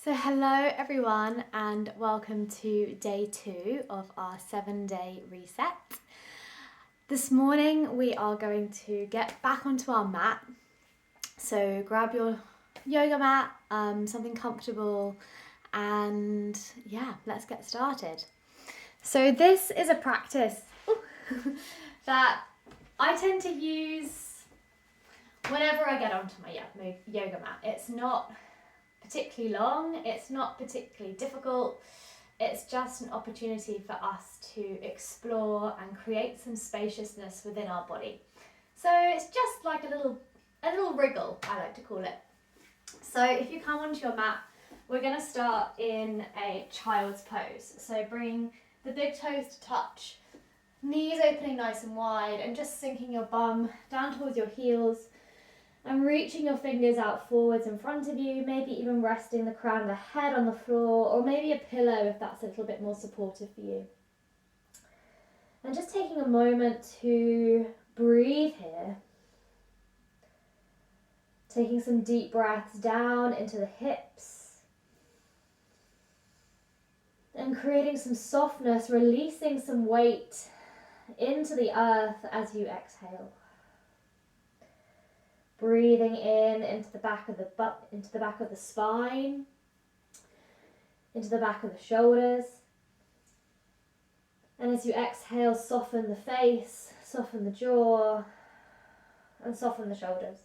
So hello everyone and welcome to day 2 of our 7-day reset. This morning we are going to get back onto our mat. So grab your yoga mat, something comfortable, and yeah, let's get started. So this is a practice that I tend to use whenever I get onto my yoga mat. It's not particularly long, it's not particularly difficult, it's just an opportunity for us to explore and create some spaciousness within our body. So it's just like a little wriggle, I like to call it. So if you come onto your mat, we're going to start in a child's pose. So bring the big toes to touch, knees opening nice and wide, and just sinking your bum down towards your heels. And reaching your fingers out forwards in front of you, maybe even resting the crown of the head on the floor, or maybe a pillow if that's a little bit more supportive for you. And just taking a moment to breathe here. Taking some deep breaths down into the hips. And creating some softness, releasing some weight into the earth as you exhale. Breathing in into the back of the butt, into the back of the spine, into the back of the shoulders. And as you exhale, soften the face, soften the jaw, and soften the shoulders.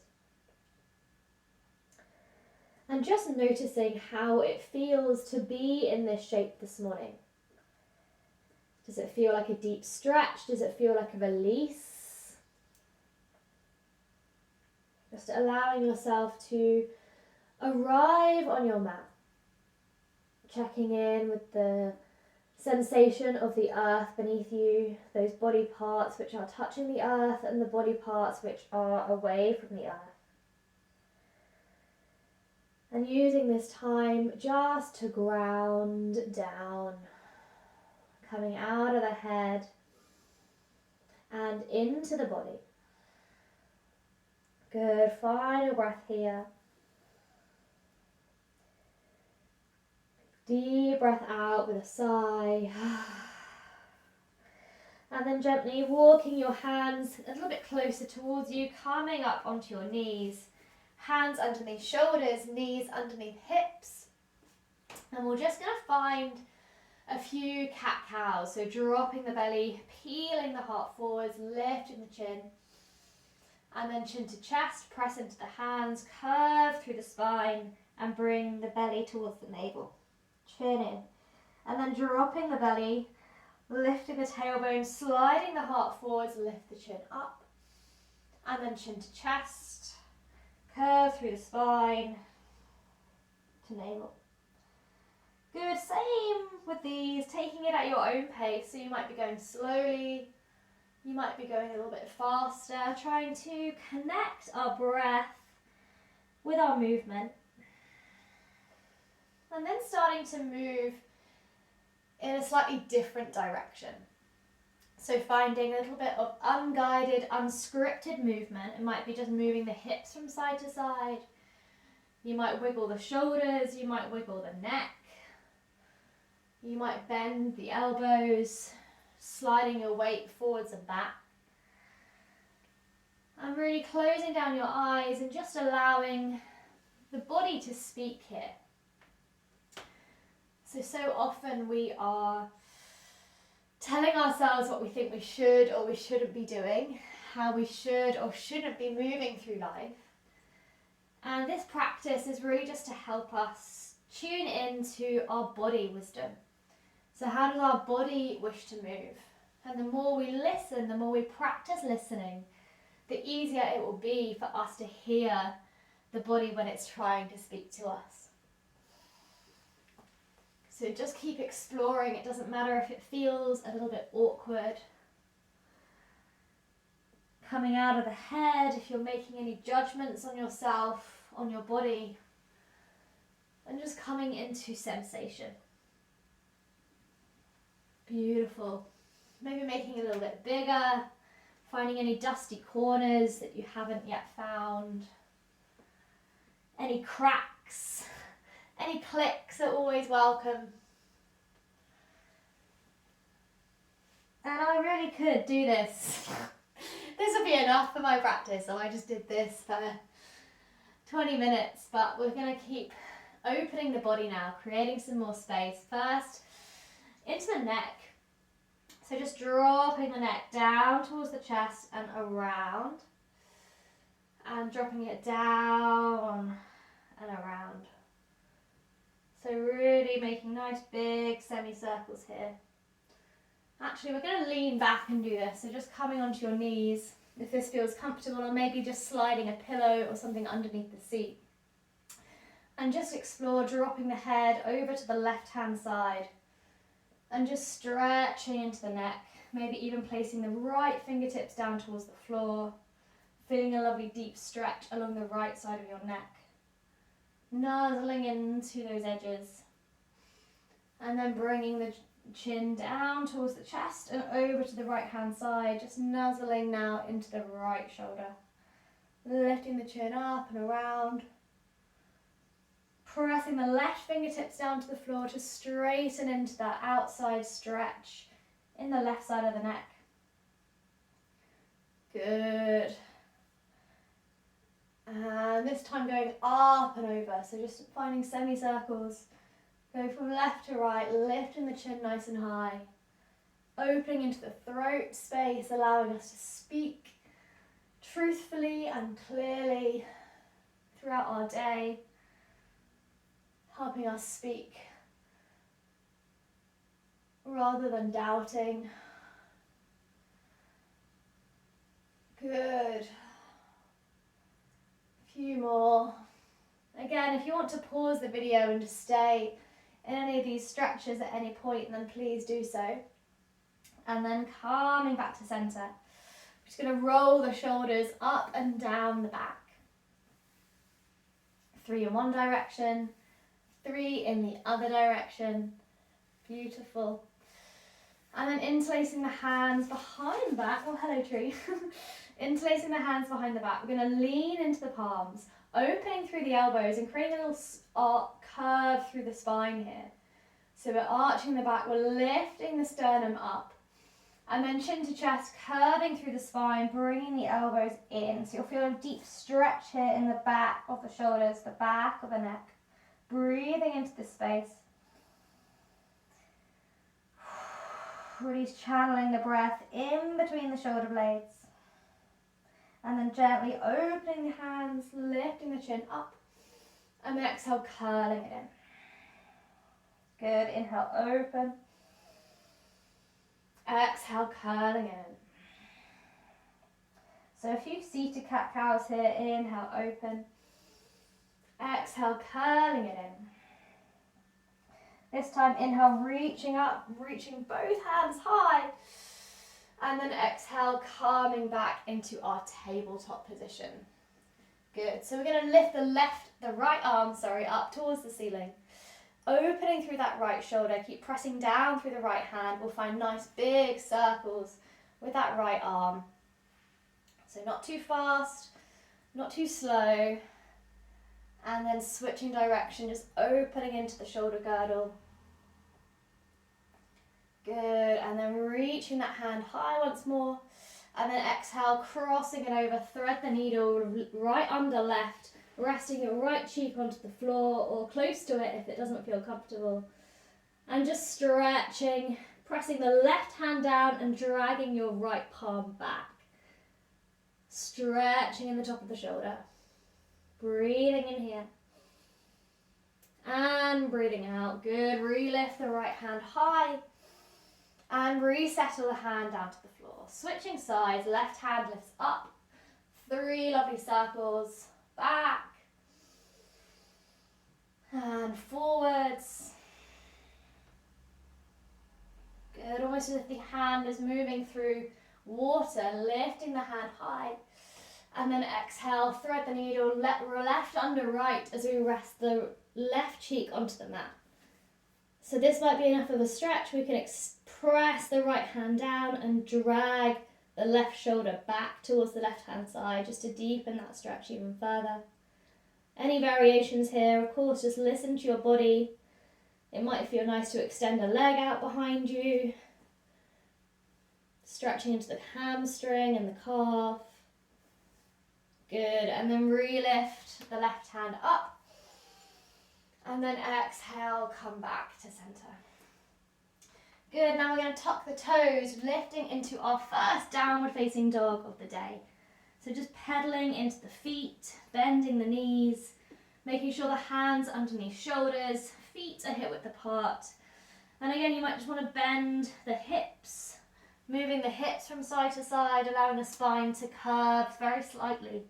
And just noticing how it feels to be in this shape this morning. Does it feel like a deep stretch? Does it feel like a release? Just allowing yourself to arrive on your mat. Checking in with the sensation of the earth beneath you, those body parts which are touching the earth and the body parts which are away from the earth. And using this time just to ground down, coming out of the head and into the body. Good, final breath here. Deep breath out with a sigh. And then gently walking your hands a little bit closer towards you, coming up onto your knees. Hands underneath shoulders, knees underneath hips. And we're just going to find a few cat-cows. So dropping the belly, peeling the heart forwards, lifting the chin. And then chin to chest, press into the hands, curve through the spine and bring the belly towards the navel. Chin in. And then dropping the belly, lifting the tailbone, sliding the heart forwards, lift the chin up. And then chin to chest, curve through the spine to navel. Good, same with these, taking it at your own pace. So you might be going slowly. You might be going a little bit faster, trying to connect our breath with our movement. And then starting to move in a slightly different direction. So finding a little bit of unguided, unscripted movement. It might be just moving the hips from side to side. You might wiggle the shoulders, you might wiggle the neck. You might bend the elbows, sliding your weight forwards and back. And really closing down your eyes and just allowing the body to speak here. So often we are telling ourselves what we think we should or we shouldn't be doing, how we should or shouldn't be moving through life. And this practice is really just to help us tune into our body wisdom. So how does our body wish to move? And the more we listen, the more we practice listening, the easier it will be for us to hear the body when it's trying to speak to us. So just keep exploring. It doesn't matter if it feels a little bit awkward. Coming out of the head, if you're making any judgments on yourself, on your body, and just coming into sensation. Beautiful. Maybe making it a little bit bigger, finding any dusty corners that you haven't yet found, any cracks, Any clicks are always welcome. And I really could do this. This would be enough for my practice, so I just did this for 20 minutes, but we're going to keep opening the body now, creating some more space. First, into the neck. So just dropping the neck down towards the chest and around. And dropping it down and around. So really making nice big semicircles here. Actually, we're going to lean back and do this. So just coming onto your knees if this feels comfortable, or maybe just sliding a pillow or something underneath the seat. And just explore dropping the head over to the left-hand side and just stretching into the neck. Maybe even placing the right fingertips down towards the floor. Feeling a lovely deep stretch along the right side of your neck. Nuzzling into those edges. And then bringing the chin down towards the chest and over to the right hand side, just nuzzling now into the right shoulder, lifting the chin up and around, pressing the left fingertips down to the floor to straighten into that outside stretch in the left side of the neck. Good. And this time going up and over, so just finding semicircles. Go from left to right, lifting the chin nice and high, opening into the throat space, allowing us to speak truthfully and clearly throughout our day, helping us speak rather than doubting. Good. A few more. Again, if you want to pause the video and just stay in any of these stretches at any point, then please do so. And then coming back to center. I'm just going to roll the shoulders up and down the back. 3 in one direction, 3 in the other direction. Beautiful. And then interlacing the hands behind the back. Oh, hello tree. Interlacing the hands behind the back. We're going to lean into the palms, opening through the elbows and creating a little curve through the spine here. So we're arching the back, we're lifting the sternum up, and then chin to chest, curving through the spine, bringing the elbows in. So you'll feel a deep stretch here in the back of the shoulders, the back of the neck. Breathing into this space. Really channeling the breath in between the shoulder blades. And then gently opening the hands, lifting the chin up, and then exhale, curling it in. Good, inhale, open. Exhale, curling it in. So a few seated cat-cows here, inhale, open. Exhale, curling it in. This time, inhale, reaching up, reaching both hands high. And then exhale, calming back into our tabletop position. Good. So we're going to lift the right arm, up towards the ceiling. Opening through that right shoulder. Keep pressing down through the right hand. We'll find nice big circles with that right arm. So not too fast, not too slow. And then switching direction, just opening into the shoulder girdle. Good, and then reaching that hand high once more, and then exhale, crossing it over, thread the needle right under left, resting your right cheek onto the floor or close to it if it doesn't feel comfortable, and just stretching, pressing the left hand down and dragging your right palm back, stretching in the top of the shoulder, breathing in here, and breathing out. Good, relift the right hand high, and resettle the hand down to the floor. Switching sides, left hand lifts up. 3 lovely circles. Back. And forwards. Good, almost as if the hand is moving through water, lifting the hand high. And then exhale, thread the needle, left under right as we rest the left cheek onto the mat. So this might be enough of a stretch. We can press the right hand down and drag the left shoulder back towards the left hand side just to deepen that stretch even further. Any variations here, of course, just listen to your body. It might feel nice to extend a leg out behind you, stretching into the hamstring and the calf. Good, and then re-lift the left hand up. And then exhale, come back to center. Good, now we're going to tuck the toes, lifting into our first downward facing dog of the day. So just pedaling into the feet, bending the knees, making sure the hands underneath shoulders, feet are hip width apart. And again, you might just want to bend the hips, moving the hips from side to side, allowing the spine to curve very slightly.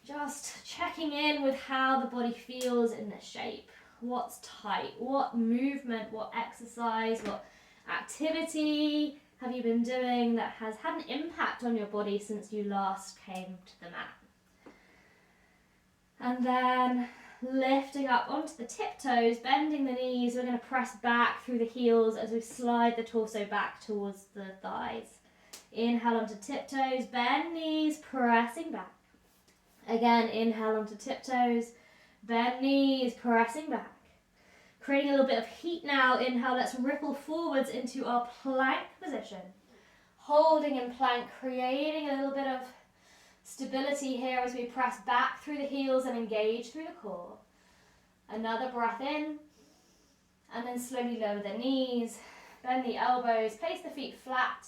Just checking in with how the body feels in this shape. What's tight? What movement, what exercise, what activity have you been doing that has had an impact on your body since you last came to the mat? And then lifting up onto the tiptoes, bending the knees. We're going to press back through the heels as we slide the torso back towards the thighs. Inhale onto tiptoes, bend knees, pressing back. Again, inhale onto tiptoes, bend knees, pressing back. Creating a little bit of heat now. Inhale, let's ripple forwards into our plank position. Holding in plank, creating a little bit of stability here as we press back through the heels and engage through the core. Another breath in, and then slowly lower the knees, bend the elbows, place the feet flat,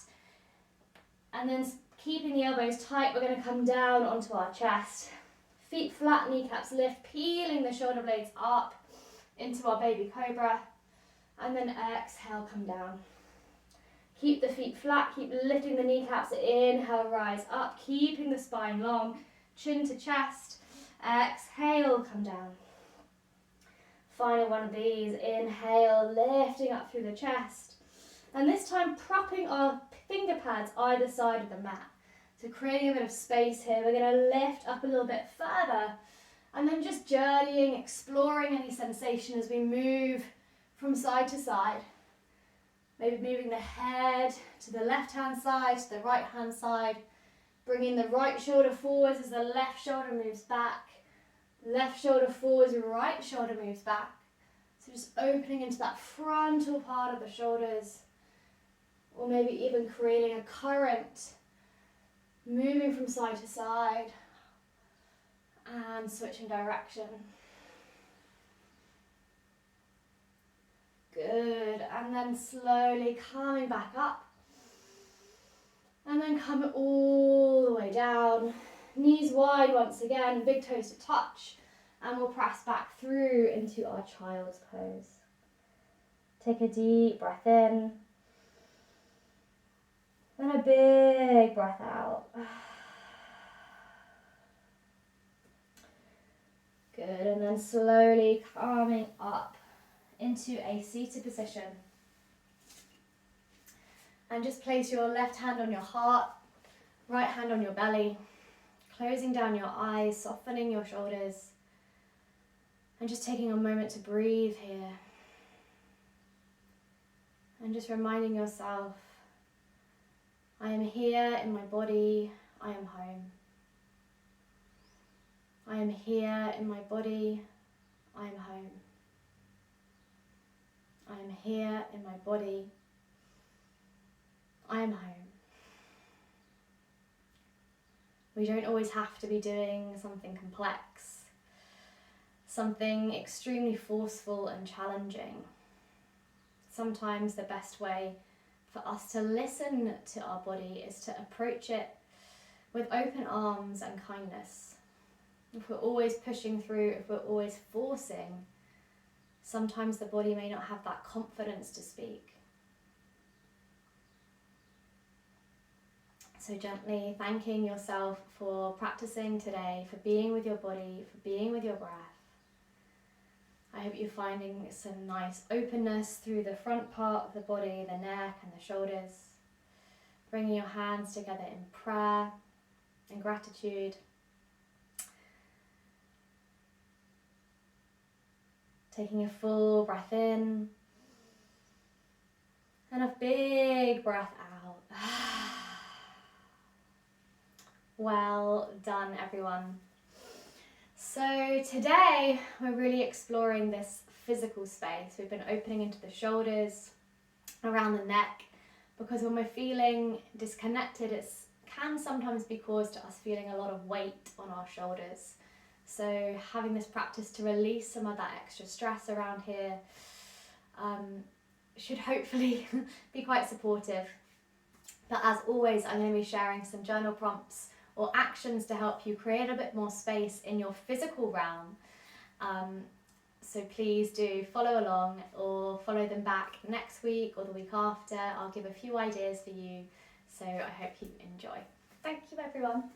and then keeping the elbows tight, we're going to come down onto our chest. Feet flat, kneecaps lift, peeling the shoulder blades up into our baby cobra, and then exhale, come down. Keep the feet flat, keep lifting the kneecaps, inhale, rise up, keeping the spine long, chin to chest, exhale, come down. Final one of these, inhale, lifting up through the chest, and this time propping our finger pads either side of the mat. So creating a bit of space here, we're going to lift up a little bit further, and then just journeying, exploring any sensation as we move from side to side. Maybe moving the head to the left-hand side, to the right-hand side, bringing the right shoulder forwards as the left shoulder moves back, left shoulder forwards, right shoulder moves back. So just opening into that frontal part of the shoulders, or maybe even creating a current, moving from side to side, and switching direction. Good, and then slowly coming back up, and then coming all the way down, knees wide once again, big toes to touch, and we'll press back through into our child's pose. Take a deep breath in, then a big breath out. Good, and then slowly coming up into a seated position. And just place your left hand on your heart, right hand on your belly, closing down your eyes, softening your shoulders, and just taking a moment to breathe here. And just reminding yourself, I am here in my body, I am home. I am here in my body, I am home. I am here in my body, I am home. We don't always have to be doing something complex, something extremely forceful and challenging. Sometimes the best way for us to listen to our body is to approach it with open arms and kindness. If we're always pushing through, if we're always forcing, sometimes the body may not have that confidence to speak. So gently thanking yourself for practicing today, for being with your body, for being with your breath. I hope you're finding some nice openness through the front part of the body, the neck and the shoulders. Bringing your hands together in prayer and gratitude. Taking a full breath in and a big breath out. Well done, everyone. So today we're really exploring this physical space. We've been opening into the shoulders, around the neck, because when we're feeling disconnected, it can sometimes be caused to us feeling a lot of weight on our shoulders. So having this practice to release some of that extra stress around here should hopefully be quite supportive. But as always, I'm going to be sharing some journal prompts or actions to help you create a bit more space in your physical realm. So please do follow along or follow them back next week or the week after. I'll give a few ideas for you, so I hope you enjoy. Thank you, everyone.